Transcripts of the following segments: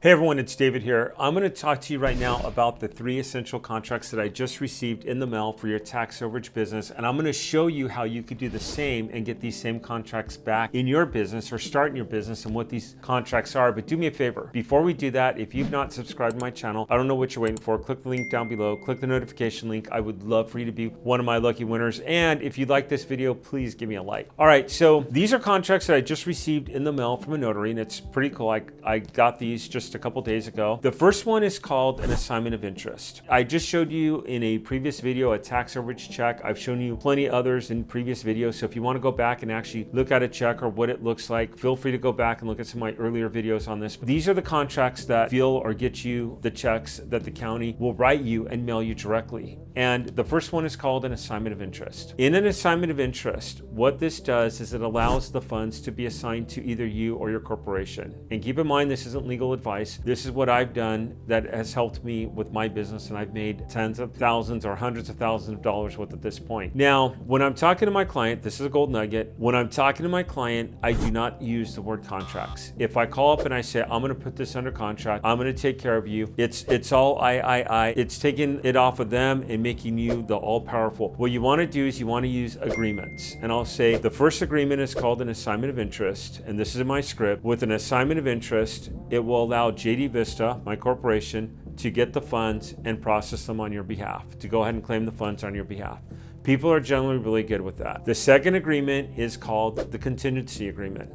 Hey everyone, it's David here. I'm going to talk to you right now about the 3 essential contracts that I just received in the mail for your tax overage business. And I'm going to show you how you could do the same and get these same contracts back in your business or start in your business and what these contracts are. But do me a favor, before we do that, if you've not subscribed to my channel, I don't know what you're waiting for. Click the link down below, click the notification link. I would love for you to be one of my lucky winners. And if you like this video, please give me a like. All right, so these are contracts that I just received in the mail from a notary, and it's pretty cool. I got these just a couple days ago. The first one is called an assignment of interest. I just showed you in a previous video a tax overage check. I've shown you plenty others in previous videos. So if you want to go back and actually look at a check or what it looks like, feel free to go back and look at some of my earlier videos on this. These are the contracts that fill or get you the checks that the county will write you and mail you directly. And the first one is called an assignment of interest. In an assignment of interest, what this does is it allows the funds to be assigned to either you or your corporation. And keep in mind, this isn't legal advice. This is what I've done that has helped me with my business, and I've made tens of thousands or hundreds of thousands of dollars with it at this point. Now, when I'm talking to my client, this is a gold nugget. When I'm talking to my client, I do not use the word contracts. If I call up and I say, I'm going to put this under contract, I'm going to take care of you, it's all I. It's taking it off of them and making you the all-powerful. What you want to do is you want to use agreements. And I'll say the first agreement is called an assignment of interest, and this is in my script. With an assignment of interest, it will allow JD Vista, my corporation, to get the funds and process them on your behalf, to go ahead and claim the funds on your behalf. People are generally really good with that. The second agreement is called the contingency agreement.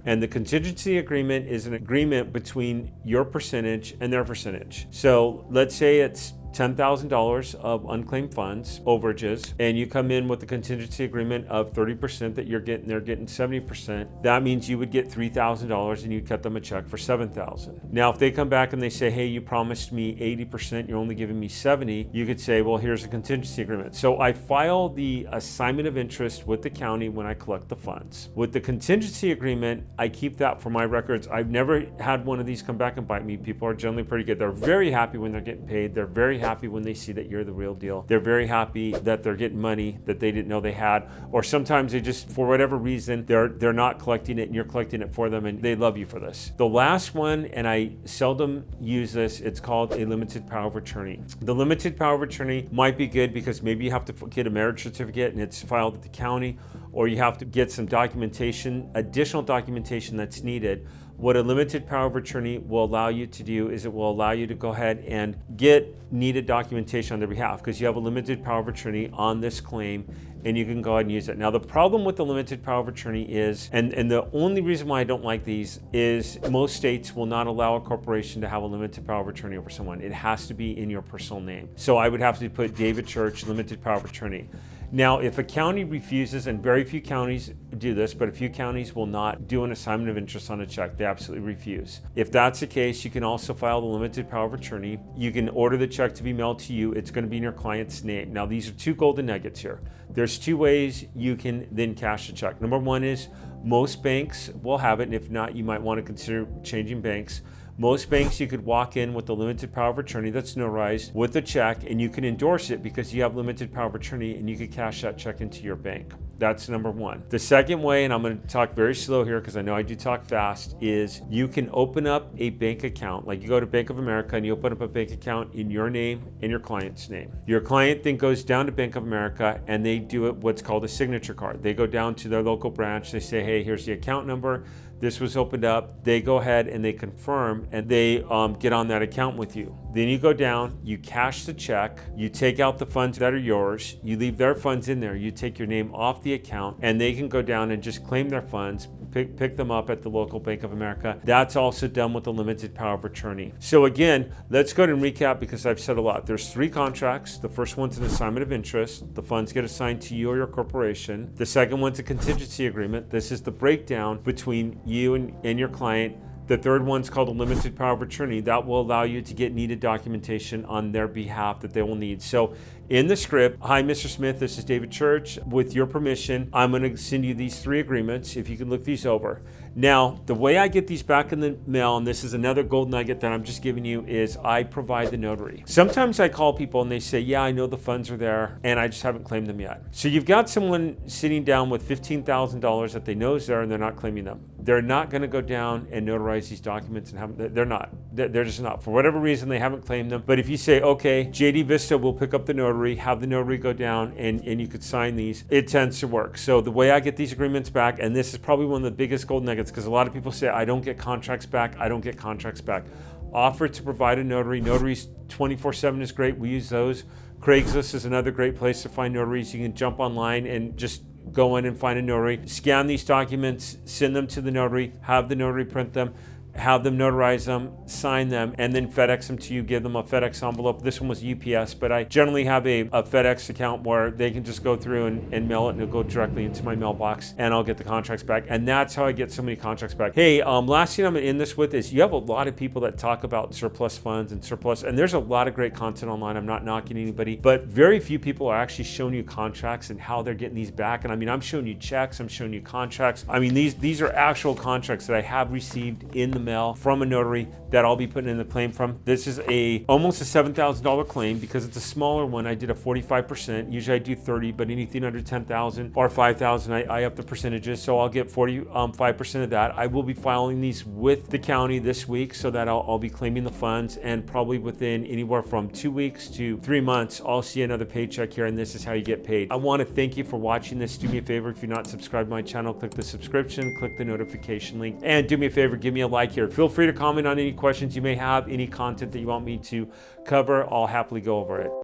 And the contingency agreement is an agreement between your percentage and their percentage. So let's say it's $10,000 of unclaimed funds, overages, and you come in with the contingency agreement of 30% that you're getting, they're getting 70%. That means you would get $3,000 and you cut them a check for $7,000. Now, if they come back and they say, hey, you promised me 80%, you're only giving me 70, you could say, well, here's a contingency agreement. So I file the assignment of interest with the county when I collect the funds. With the contingency agreement, I keep that for my records. I've never had one of these come back and bite me. People are generally pretty good. They're very happy when they're getting paid. They're very happy when they see that you're the real deal. They're very happy that they're getting money that they didn't know they had, or sometimes they just, for whatever reason, they're not collecting it and you're collecting it for them, and they love you for this. The last one, and I seldom use this, it's called a limited power of attorney. The limited power of attorney might be good because maybe you have to get a marriage certificate and it's filed at the county, or you have to get some documentation, additional documentation that's needed. What a limited power of attorney will allow you to do is it will allow you to go ahead and get needed documentation on their behalf, because you have a limited power of attorney on this claim and you can go ahead and use it. Now, the problem with the limited power of attorney is, and the only reason why I don't like these is most states will not allow a corporation to have a limited power of attorney over someone. It has to be in your personal name. So I would have to put David Church, limited power of attorney. Now, if a county refuses, and very few counties do this, but a few counties will not do an assignment of interest on a check. They absolutely refuse. If that's the case, you can also file the limited power of attorney. You can order the check to be mailed to you. It's going to be in your client's name. Now, these are 2 golden nuggets here. There's 2 ways you can then cash the check. Number one is most banks will have it, and if not, you might want to consider changing banks. Most banks, you could walk in with a limited power of attorney that's notarized with a check, and you can endorse it because you have limited power of attorney, and you could cash that check into your bank. That's number one. The second way, and I'm going to talk very slow here because I know I do talk fast, is you can open up a bank account. Like you go to Bank of America and you open up a bank account in your name and your client's name. Your client then goes down to Bank of America and they do it what's called a signature card. They go down to their local branch. They say, hey, here's the account number. This was opened up. They go ahead and they confirm and they get on that account with you. Then you go down, you cash the check, you take out the funds that are yours, you leave their funds in there, you take your name off the account, and they can go down and just claim their funds, pick them up at the local Bank of America. That's also done with a limited power of attorney. So again, let's go ahead and recap because I've said a lot. There's 3 contracts. The first one's an assignment of interest. The funds get assigned to you or your corporation. The second one's a contingency agreement. This is the breakdown between you and your client. The third one's called a limited power of attorney. That will allow you to get needed documentation on their behalf that they will need. So in the script, "Hi, Mr. Smith, this is David Church. With your permission, I'm going to send you these 3 agreements if you can look these over." Now, the way I get these back in the mail, and this is another gold nugget that I'm just giving you, is I provide the notary. Sometimes I call people and they say, "Yeah, I know the funds are there and I just haven't claimed them yet." So you've got someone sitting down with $15,000 that they know is there and they're not claiming them. They're not going to go down and notarize these documents and they're not. They're just not. For whatever reason, they haven't claimed them. But if you say, "Okay, JD Vista will pick up the notary, have the notary go down and you could sign these," it tends to work. So the way I get these agreements back, and this is probably one of the biggest gold nuggets, because a lot of people say, "I don't get contracts back, I don't get contracts back." Offer to provide a notary. Notaries 24/7 is great. We use those. Craigslist is another great place to find notaries. You can jump online and just go in and find a notary. Scan these documents, send them to the notary, have the notary print them, have them notarize them, sign them, and then FedEx them to you, give them a FedEx envelope. This one was UPS, but I generally have a FedEx account where they can just go through and mail it, and it'll go directly into my mailbox, and I'll get the contracts back. And that's how I get so many contracts back. Hey, last thing I'm gonna end this with is, you have a lot of people that talk about surplus funds and surplus, and there's a lot of great content online. I'm not knocking anybody, but very few people are actually showing you contracts and how they're getting these back. And I mean, I'm showing you checks, I'm showing you contracts. I mean, these are actual contracts that I have received in the mail from a notary that I'll be putting in the claim from. This is almost a $7,000 claim because it's a smaller one. I did a 45%. Usually I do 30, but anything under 10,000 or 5,000, I up the percentages. So I'll get 45% of that. I will be filing these with the county this week so that I'll be claiming the funds, and probably within anywhere from 2 weeks to 3 months, I'll see another paycheck here, and this is how you get paid. I want to thank you for watching this. Do me a favor, if you're not subscribed to my channel, click the subscription, click the notification link, and do me a favor, give me a like here. Feel free to comment on any questions you may have, any content that you want me to cover. I'll happily go over it.